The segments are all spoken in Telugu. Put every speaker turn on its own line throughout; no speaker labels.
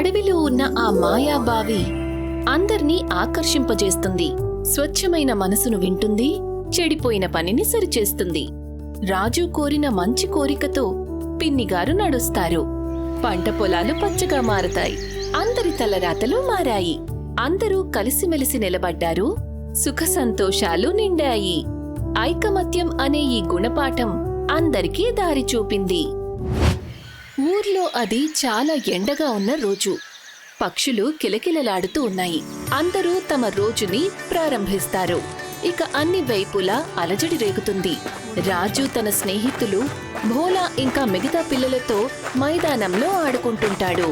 అడవిలో ఉన్న ఆ మాయాబావి అందర్నీ ఆకర్షింపజేస్తుంది. స్వచ్ఛమైన మనసును వింటుంది, చెడిపోయిన పనిని సరిచేస్తుంది. రాజు కోరిన మంచి కోరికతో పిన్నిగారు నడుస్తారు. పంట పొలాలు పచ్చగా మారతాయి. అందరి తలరాతలు మారాయి. అందరూ కలిసిమెలిసి నిలబడ్డారు. సుఖ సంతోషాలు నిండాయి. ఐకమత్యం అనే ఈ గుణపాఠం అందరికీ దారి చూపింది. ఊర్లో అది చాలా ఎండగా ఉన్న రోజు. పక్షులు కిలకిలలాడుతూ ఉన్నాయి. అందరూ తమ రోజుని ప్రారంభిస్తారు. ఇక అన్ని వైపులా అలజడి రేగుతుంది. రాజు తన స్నేహితులు భోలా ఇంకా మిగతా పిల్లలతో మైదానంలో ఆడుకుంటుంటాడు.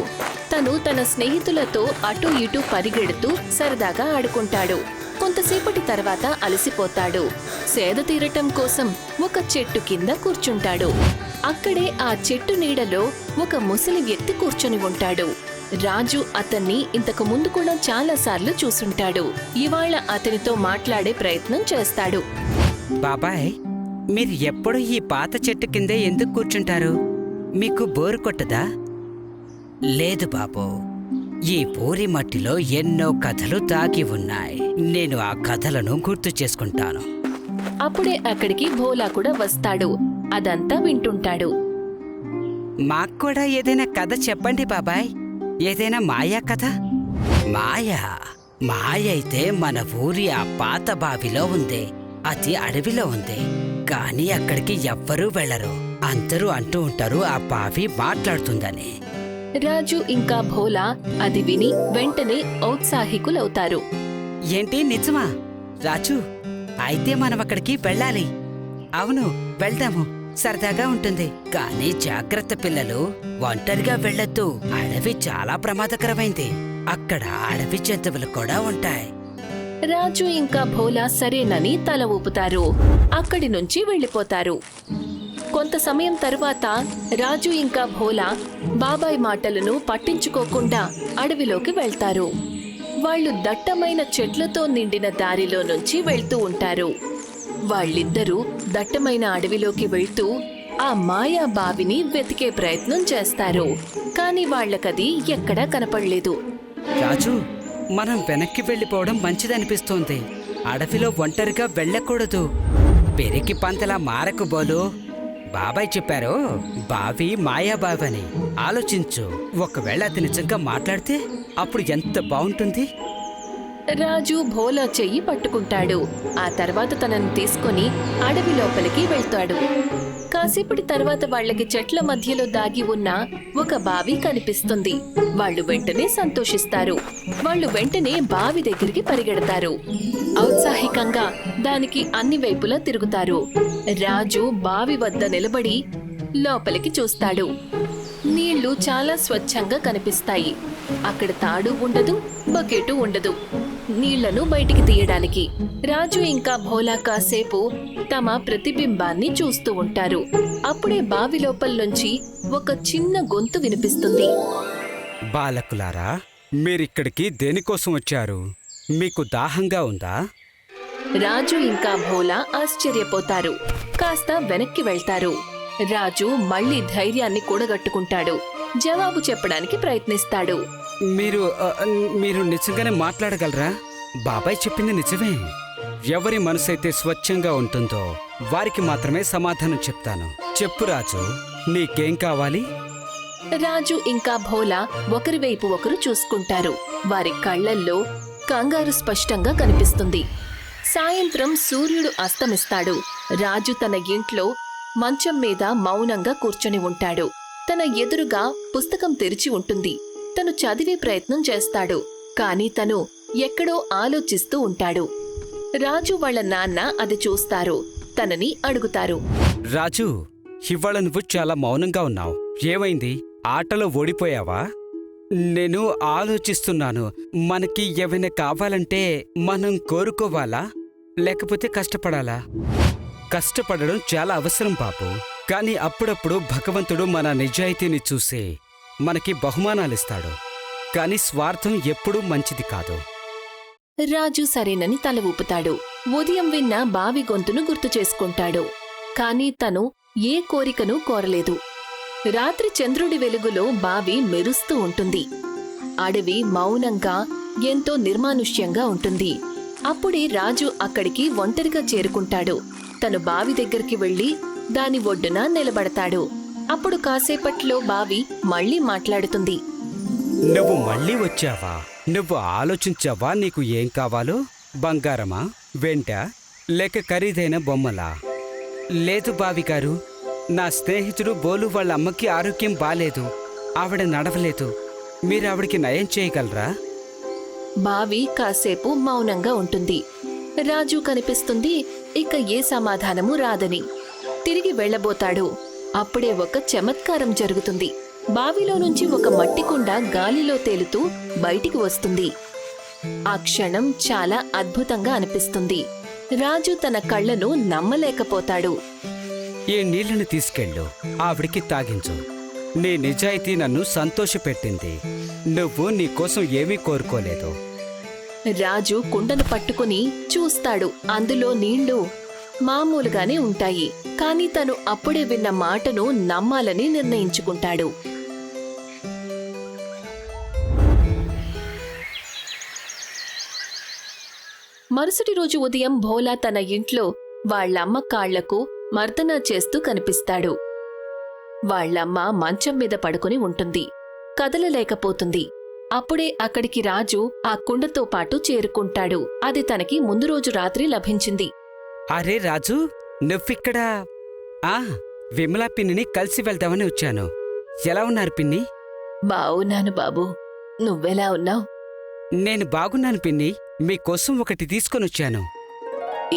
తను తన స్నేహితులతో అటూ ఇటూ పరిగెడుతూ సరదాగా ఆడుకుంటాడు. కొంతసేపటి తర్వాత అలసిపోతాడు. సేద తీరటం కోసం ఒక చెట్టు కింద కూర్చుంటాడు. అక్కడే ఆ చెట్టు నీడలో ఒక ముసలి వ్యక్తి కూర్చొని ఉంటాడు. రాజు అతన్ని ఇంతకు ముందు కూడా చాలాసార్లు చూసుంటాడు. ఇవాళ అతనితో మాట్లాడే ప్రయత్నం చేస్తాడు.
బాబాయ్, మీరు ఎప్పుడు ఈ పాత చెట్టు కిందే ఎందుకు కూర్చుంటారు? మీకు బోరు కొట్టదా? లేదు బాబు, ఈ పూరి మట్టిలో ఎన్నో కథలు దాగి ఉన్నాయి. నేను ఆ కథలను గుర్తు చేసుకుంటాను.
అప్పుడే అక్కడికి భోలా కూడా వస్తాడు. అదంతా వింటుంటాడు.
మాకు కూడా ఏదైనా కథ చెప్పండి బాబాయ్. ఏదైనా మాయా కథ? మాయ అయితే మన ఊరి ఆ పాత బావిలో ఉంది. అది అడవిలో ఉంది. కానీ అక్కడికి ఎవ్వరూ వెళ్లరు. అందరూ అంటూ ఉంటారు ఆ బావి మాట్లాడుతుందని.
రాజు ఇంకా భోలా అది విని వెంటనే ఔత్సాహికులవుతారు.
ఏంటి, నిజమా? రాజు, అయితే మనం అక్కడికి వెళ్ళాలి. అవును, వెళ్దాము. సరదాగా ఉంటుంది. కానీ జాగ్రత్త పిల్లలు, ఒంటరిగా వెళ్ళొద్దు. అడవి చాలా ప్రమాదకరమైంది. అక్కడ అడవి జంతువులు కూడా ఉంటాయి.
రాజు ఇంకా భోలా సరేనని తల ఊపుతారు. అక్కడి నుంచి వెళ్ళిపోతారు. కొంత సమయం తరువాత రాజు ఇంకా భోలా బాబాయ్ మాటలను పట్టించుకోకుండా అడవిలోకి వెళ్తారు. వాళ్ళు దట్టమైన చెట్లతో నిండిన దారిలో నుంచి వెళ్తూ ఉంటారు. వాళ్ళిద్దరూ దట్టమైన అడవిలోకి వెళ్తూ ఆ మాయా బావిని వెతికే ప్రయత్నం చేస్తారు. కాని వాళ్లకది ఎక్కడా కనపడలేదు.
రాజు, మనం వెనక్కి వెళ్ళిపోవడం మంచిదనిపిస్తోంది. అడవిలో ఒంటరిగా వెళ్ళకూడదు. పెరికి పంతలా మారకు బోలు. బాబాయ్ చెప్పారు బావి మాయాబావి అని. ఆలోచించు, ఒకవేళ అది నిజంగా మాట్లాడితే అప్పుడు ఎంత బాగుంటుంది.
రాజు భోలా చెయ్యి పట్టుకుంటాడు. ఆ తర్వాత తనను తీసుకుని అడవి లోపలికి వెళ్తాడు. కాసేపటి తర్వాత వాళ్లకి చెట్ల మధ్యలో దాగి ఉన్న ఒక బావి కనిపిస్తుంది. వాళ్ళు వెంటనే సంతోషిస్తారు. వాళ్ళు వెంటనే బావి దగ్గరికి పరిగెడతారు. ఔత్సాహికంగా దానికి అన్ని వైపులా తిరుగుతారు. రాజు బావి వద్ద నిలబడి లోపలికి చూస్తాడు. నీళ్లు చాలా స్వచ్ఛంగా కనిపిస్తాయి. అక్కడ తాడు ఉండదు, బకెటు ఉండదు నీళ్లను బయటికి తీయడానికి. రాజు ఇంకా భోలా కాసేపు తమ ప్రతిబింబాన్ని చూస్తూ ఉంటారు. అప్పుడే బావి లోపల నుంచి ఒక చిన్న గొంతు వినిపిస్తుంది.
బాలకులారా, మీరిక్కడికి దేనికోసం వచ్చారు? మీకు దాహంగా ఉందా?
రాజు ఇంకా భోలా ఆశ్చర్యపోతారు. కాస్త వెనక్కి వెళ్తారు. రాజు మళ్లీ ధైర్యాన్ని కూడగట్టుకుంటాడు. జవాబు చెప్పడానికి ప్రయత్నిస్తాడు.
మీరు నిజంగానే మాట్లాడగలరా? బాబాయ్ చెప్పింది నిజమే. ఎవరి మనసైతే స్వచ్ఛంగా ఉంటుందో వారికి మాత్రమే సమాధానం చెప్తాను. చెప్పు రాజు, నీకేం కావాలి?
రాజు ఇంకా భోలా ఒకరి వైపు ఒకరు చూసుకుంటారు. వారి కళ్లల్లో కంగారు స్పష్టంగా కనిపిస్తుంది. సాయంత్రం సూర్యుడు అస్తమిస్తాడు. రాజు తన ఇంట్లో మంచం మీద మౌనంగా కూర్చొని ఉంటాడు. తన ఎదురుగా పుస్తకం తెరిచి ఉంటుంది. తను చదివే ప్రయత్నం చేస్తాడు. కాని తను ఎక్కడో ఆలోచిస్తూ ఉంటాడు. రాజు వాళ్ళ నాన్న అది చూస్తారు. తనని అడుగుతారు.
రాజు, ఇవాళ నువ్వు చాలా మౌనంగా ఉన్నావు. ఏమైంది? ఆటలో ఓడిపోయావా? నేను ఆలోచిస్తున్నాను. మనకి ఏమైనా కావాలంటే మనం కోరుకోవాలా లేకపోతే కష్టపడాలా? కష్టపడడం చాలా అవసరం బాబు. కానీ అప్పుడప్పుడు భగవంతుడు మన నిజాయితీని చూసి మనకి బహుమానాలిస్తాడు. కానీ స్వార్థం ఎప్పుడూ మంచిది కాదు.
రాజు సరేనని తల ఊపుతాడు. ఉదయం విన్న బావి గొంతును గుర్తు చేసుకుంటాడు. కాని తను ఏ కోరికను కోరలేదు. రాత్రి చంద్రుడి వెలుగులో బావి మెరుస్తూ ఉంటుంది. అడవి మౌనంగా ఎంతో నిర్మానుష్యంగా ఉంటుంది. అప్పుడే రాజు అక్కడికి ఒంటరిగా చేరుకుంటాడు. తను బావి దగ్గరికి వెళ్లి దాని ఒడ్డున నిలబడతాడు. అప్పుడు కాసేపట్లో బావి మళ్ళీ మాట్లాడుతుంది.
నువ్వు మళ్ళీ వచ్చావా? నువ్వు ఆలోచించావా నీకు ఏం కావాలో? బంగారమా, వెంట, లేక ఖరీదైన బొమ్మలా? లేదు బావిగారు, నా స్నేహితుడు బోలు వాళ్ళ అమ్మకి ఆరోగ్యం బాలేదు. ఆవిడ నడవలేదు. మీరు ఆవిడికి నయం చేయగలరా?
బావి కాసేపు మౌనంగా ఉంటుంది. రాజు కనిపిస్తుంది ఇక ఏ సమాధానము రాదని. తిరిగి వెళ్ళబోతాడు. అప్పుడే ఒక చమత్కారం జరుగుతుంది. బావిలో నుంచి ఒక మట్టి కుండ గాలిలో తేలుతూ బయటికి వస్తుంది. ఆ క్షణం చాలా అద్భుతంగా అనిపిస్తుంది. రాజు తన కళ్ళను నమ్మలేకపోతాడు.
ఈ నీళ్లను తీసుకెళ్ళు, ఆవిడికి తాగించు. నీ నిజాయితీ నన్ను సంతోషపెట్టింది. నువ్వు నీకోసం ఏమీ కోరుకోలేదు.
రాజు కుండను పట్టుకుని చూస్తాడు. అందులో నీళ్లు మామూలుగానే ఉంటాయి. కాని తను అప్పుడే విన్న మాటను నమ్మాలని నిర్ణయించుకుంటాడు. మరుసటి రోజు ఉదయం భోలా తన ఇంట్లో వాళ్ళమ్మ కాళ్లకు మర్దన చేస్తూ కనిపిస్తాడు. వాళ్ళమ్మ మంచం మీద పడుకుని ఉంటుంది. కదలలేకపోతుంది. అప్పుడే అక్కడికి రాజు ఆ కుండతో పాటు చేరుకుంటాడు. అది తనకి ముందు రోజు రాత్రి లభించింది.
అరే రాజు, నువ్విక్కడా? విమలా పిన్నిని కలిసి వెళ్దామని వచ్చాను. ఎలా ఉన్నారు పిన్ని?
బావున్నాను బాబు, నువ్వెలా ఉన్నావు?
నేను బాగున్నాను పిన్ని. మీకోసం ఒకటి తీసుకొనొచ్చాను.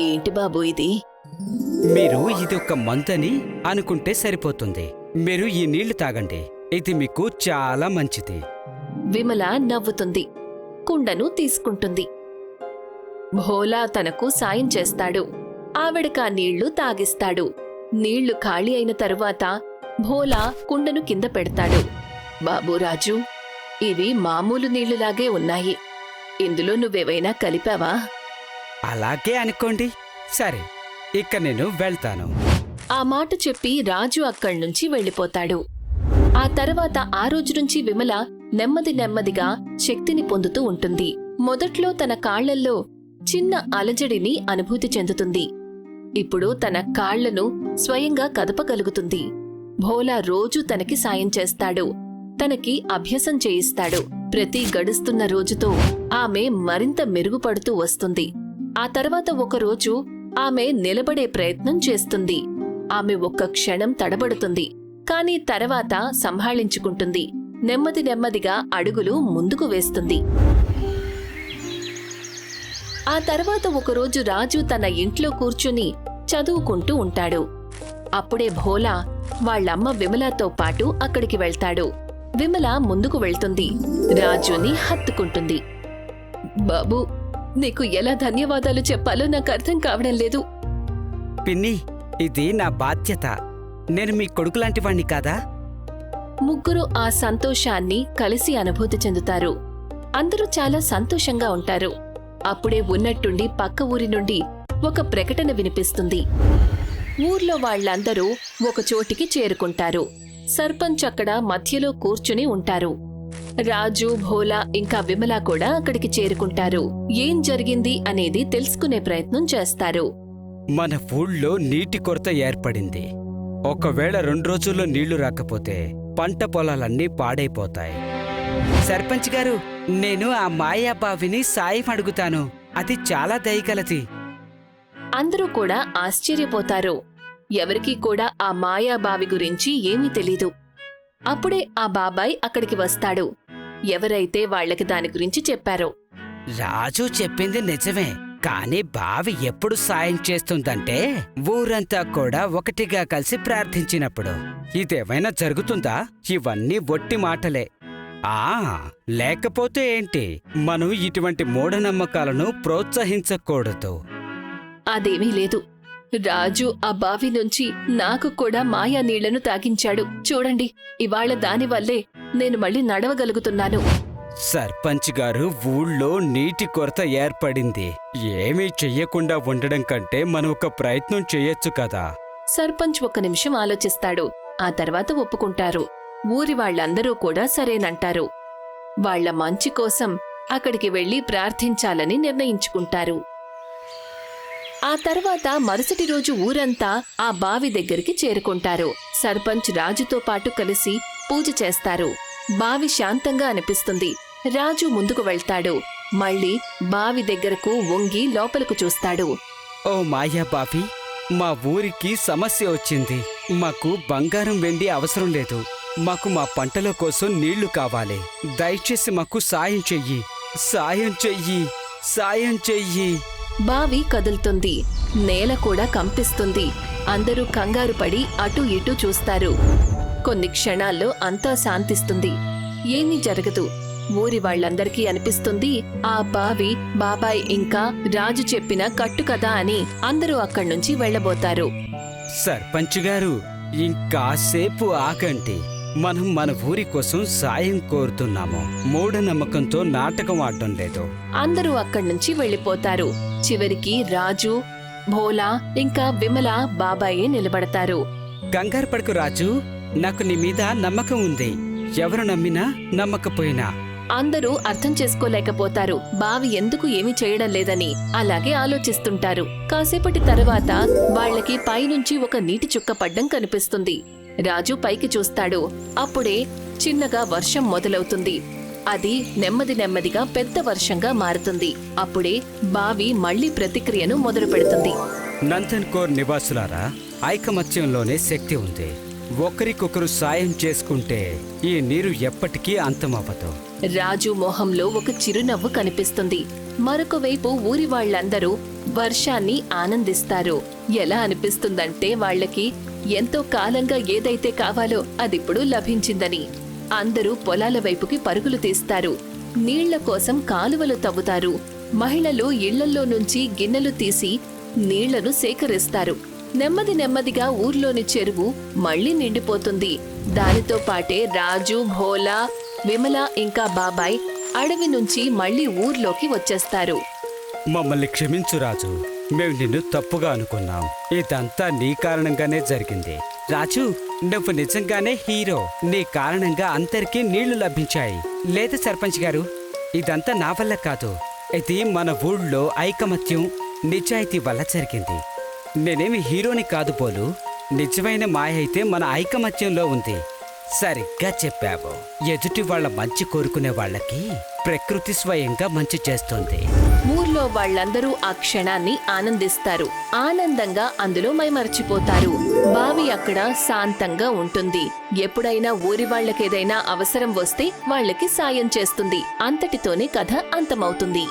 ఏంటి బాబు ఇది?
మీరు ఇది ఒక మందని అనుకుంటే సరిపోతుంది. మీరు ఈ నీళ్లు తాగండి. ఇది మీకు చాలా మంచిది.
విమల నవ్వుతుంది. కుండను తీసుకుంటుంది. భోలా తనకు సాయం చేస్తాడు. ఆవిడకా నీళ్లు తాగిస్తాడు. నీళ్లు ఖాళీ అయిన తరువాత భోలా కుండను కింద పెడతాడు. బాబూ రాజు, ఇవి మామూలు నీళ్లులాగే ఉన్నాయి. ఇందులో నువ్వేవైనా కలిపావా?
అలాగే అనుకోండి. సరే, ఇక నేను వెళ్తాను.
ఆ మాట చెప్పి రాజు అక్కడ్నుంచి వెళ్ళిపోతాడు. ఆ తర్వాత ఆ రోజు నుంచి విమల నెమ్మది నెమ్మదిగా శక్తిని పొందుతూ ఉంటుంది. మొదట్లో తన కాళ్లల్లో చిన్న అలజడిని అనుభూతి చెందుతుంది. ఇప్పుడు తన కాళ్లను స్వయంగా కదపగలుగుతుంది. భోలా రోజూ తనకి సాయం చేస్తాడు. తనకి అభ్యసం చేయిస్తాడు. ప్రతి గడుస్తున్న రోజుతో ఆమె మరింత మెరుగుపడుతూ వస్తుంది. ఆ తర్వాత ఒకరోజు ఆమె నిలబడే ప్రయత్నం చేస్తుంది. ఆమె ఒక్క క్షణం తడబడుతుంది. కాని తర్వాత సంభాళించుకుంటుంది. నెమ్మది నెమ్మదిగా అడుగులు ముందుకు వేస్తుంది. ఆ తర్వాత ఒకరోజు రాజు తన ఇంట్లో కూర్చుని చదువుకుంటూ ఉంటాడు. అప్పుడే భోలా వాళ్ళమ్మ విమలతో పాటు అక్కడికి వెళ్తాడు. విమల ముందుకు వెళ్తుంది. రాజుని హత్తుకుంటుంది. బాబూ, నీకు ఎలా ధన్యవాదాలు చెప్పాలో నాకు అర్థం కావడం లేదు.
పిన్ని, ఇది నా బాధ్యత. నేను మీ కొడుకులాంటి వాణ్ణి కాదా?
ముగ్గురు ఆ సంతోషాన్ని కలిసి అనుభూతి చెందుతారు. అందరూ చాలా సంతోషంగా ఉంటారు. అప్పుడే ఉన్నట్టుండి పక్క ఊరి నుండి ఒక ప్రకటన వినిపిస్తుంది. ఊర్లో వాళ్ళందరూ ఒక చోటికి చేరుకుంటారు. సర్పంచ్ అక్కడ మధ్యలో కూర్చుని ఉంటారు. రాజు, భోలా ఇంకా విమల కూడా అక్కడికి చేరుకుంటారు. ఏం జరిగింది అనేది తెలుసుకునే ప్రయత్నం చేస్తారు.
మన ఊళ్ళో నీటి కొరత ఏర్పడింది. ఒకవేళ 2 రోజుల్లో నీళ్లు రాకపోతే పంట పొలాలన్నీ పాడైపోతాయి. సర్పంచ్ గారు, నేను ఆ మాయాబావిని సాయం అడుగుతాను. అది చాలా దయగలది.
అందరూ కూడా ఆశ్చర్యపోతారు. ఎవరికీ కూడా ఆ మాయాబావి గురించి ఏమీ తెలీదు. అప్పుడే ఆ బాబాయ్ అక్కడికి వస్తాడు. ఎవరైతే వాళ్లకి దాని గురించి చెప్పారో.
రాజు చెప్పింది నిజమే, కానీ బావి ఎప్పుడు సాయం చేస్తుందంటే ఊరంతా కూడా ఒకటిగా కలిసి ప్రార్థించినప్పుడు. ఇదేమైనా జరుగుతుందా? ఇవన్నీ ఒట్టి మాటలే. లేకపోతే ఏంటి? మనం ఇటువంటి మూఢనమ్మకాలను ప్రోత్సహించకూడదు.
అదేమీ లేదు. రాజు ఆ బావి నుంచి నాకు కూడా మాయా నీళ్లను తాగించాడు. చూడండి, ఇవాళ దానివల్లే నేను మళ్ళీ నడవగలుగుతున్నాను.
సర్పంచ్ గారు, ఊళ్ళో నీటి కొరత ఏర్పడింది. ఏమీ చెయ్యకుండా ఉండడం కంటే మనం ఒక ప్రయత్నం చెయ్యొచ్చు కదా.
సర్పంచ్ 1 నిమిషం ఆలోచిస్తాడు. ఆ తర్వాత ఒప్పుకుంటారు. ఊరి వాళ్ళందరూ కూడా సరేనంటారు. వాళ్ళ మంచి కోసం అక్కడికి వెళ్లి ప్రార్థించాలని నిర్ణయించుకుంటారు. ఆ తర్వాత మరుసటి రోజు ఊరంతా ఆ బావి దగ్గరికి చేరుకుంటారు. సర్పంచ్ రాజుతో పాటు కలిసి పూజ చేస్తారు. బావి శాంతంగా అనిపిస్తుంది. రాజు ముందుకు వెళ్తాడు. మళ్ళీ బావి దగ్గరకు వంగి లోపలకు చూస్తాడు.
ఓ మాయా బావి, మా ఊరికి సమస్య వచ్చింది. మాకు బంగారం వెండి అవసరం లేదు. మాకు మా పంటల కోసం నీళ్లు కావాలి. దయచేసి మాకు సాయం చెయ్యి, సాయం చెయ్యి, సాయం చెయ్యి.
బావి కదులుతుంది. నేల కూడా కంపిస్తుంది. అందరూ కంగారు పడి అటూ ఇటూ చూస్తారు. కొన్ని క్షణాల్లో అంతా శాంతిస్తుంది. ఏమీ జరగదు. ఊరి వాళ్ళందరికీ అనిపిస్తుంది ఆ బావి బాబాయ్ ఇంకా రాజు చెప్పిన కట్టుకథ అని. అందరూ అక్కడ్నుంచి వెళ్లబోతారు.
సర్పంచ్ గారు, ఇంకాసేపు ఆగండి. మనం మన ఊరి కోసం సాయం కోరుతున్నాము. మూఢనమ్మకంతో నాటకం ఆడడం లేదు.
అందరూ అక్కడ్నుంచి వెళ్లిపోతారు. చివరికి రాజు, భోలా ఇంకా విమల బాబాయే నిలబడతారు.
కంగారు పడకు రాజు, నాకు నీ మీద నమ్మకం ఉంది. ఎవరు నమ్మినా నమ్మకపోయినా.
అందరూ అర్థం చేసుకోలేకపోతారు బావి ఎందుకు ఏమీ చేయడం లేదని. అలాగే ఆలోచిస్తుంటారు. కాసేపటి తర్వాత వాళ్లకి పైనుంచి ఒక నీటి చుక్క పడ్డం కనిపిస్తుంది. రాజు పైకి చూస్తాడు. అప్పుడే చిన్నగా వర్షం మొదలవుతుంది. అది నెమ్మది నెమ్మదిగా పెద్ద వర్షంగా మారుతుంది. అప్పుడే బావి మళ్లీ ప్రతిక్రియను మొదలు పెడుతుంది.
నందన్ కోర్ నివాసులారా, ఐకమత్యంలోనే శక్తి ఉంది. ఒకరికొకరు సాయం చేసుకుంటే ఈ నీరు ఎప్పటికీ అంతమవ్వదు.
రాజు మొహంలో ఒక చిరునవ్వు కనిపిస్తుంది. మరొక వైపు ఊరి వాళ్లందరూ వర్షాన్ని ఆనందిస్తారు. ఎలా అనిపిస్తుందంటే వాళ్లకి ఎంతో కాలంగా ఏదైతే కావాలో అదిప్పుడు లభించిందని. అందరూ పొలాల వైపుకి పరుగులు తీస్తారు. నీళ్ల కోసం కాలువలు తవ్వుతారు. మహిళలు ఇళ్లల్లో నుంచి గిన్నెలు తీసి నీళ్లను సేకరిస్తారు. నెమ్మది నెమ్మదిగా ఊర్లోని చెరువు మళ్లీ నిండిపోతుంది. దానితో పాటే రాజు, భోలా, విమల ఇంకా బాబాయ్ అడవి నుంచి మళ్లీ ఊర్లోకి వచ్చేస్తారు.
మమ్మల్ని క్షమించు రాజు, మేము నిన్ను తప్పుగా అనుకున్నాం. ఇదంతా నీ కారణంగానే జరిగింది. రాజు, నువ్వు నిజంగానే హీరో. నీ కారణంగా అందరికీ నీళ్లు లభించాయి. లేదు సర్పంచ్ గారు, ఇదంతా నా వల్ల కాదు. ఇది మన ఊళ్ళో ఐకమత్యం, నిజాయితీ వల్ల జరిగింది. నేనేమి హీరోని కాదు పోలు. నిజమైన మాయ అయితే మన ఐకమత్యంలో ఉంది. సరిగ్గా చెప్పావు. ఎదుటి వాళ్ళ మంచి కోరుకునే వాళ్ళకి ప్రకృతి స్వయంగా మంచి చేస్తుంది.
ఊర్లో వాళ్ళందరూ ఆ క్షణాన్ని ఆనందిస్తారు. ఆనందంగా అందులో మైమరచిపోతారు. బావి అక్కడ శాంతంగా ఉంటుంది. ఎప్పుడైనా ఊరి వాళ్ళకేదైనా అవసరం వస్తే వాళ్ళకి సాయం చేస్తుంది. అంతటితోనే కథ అంతమవుతుంది.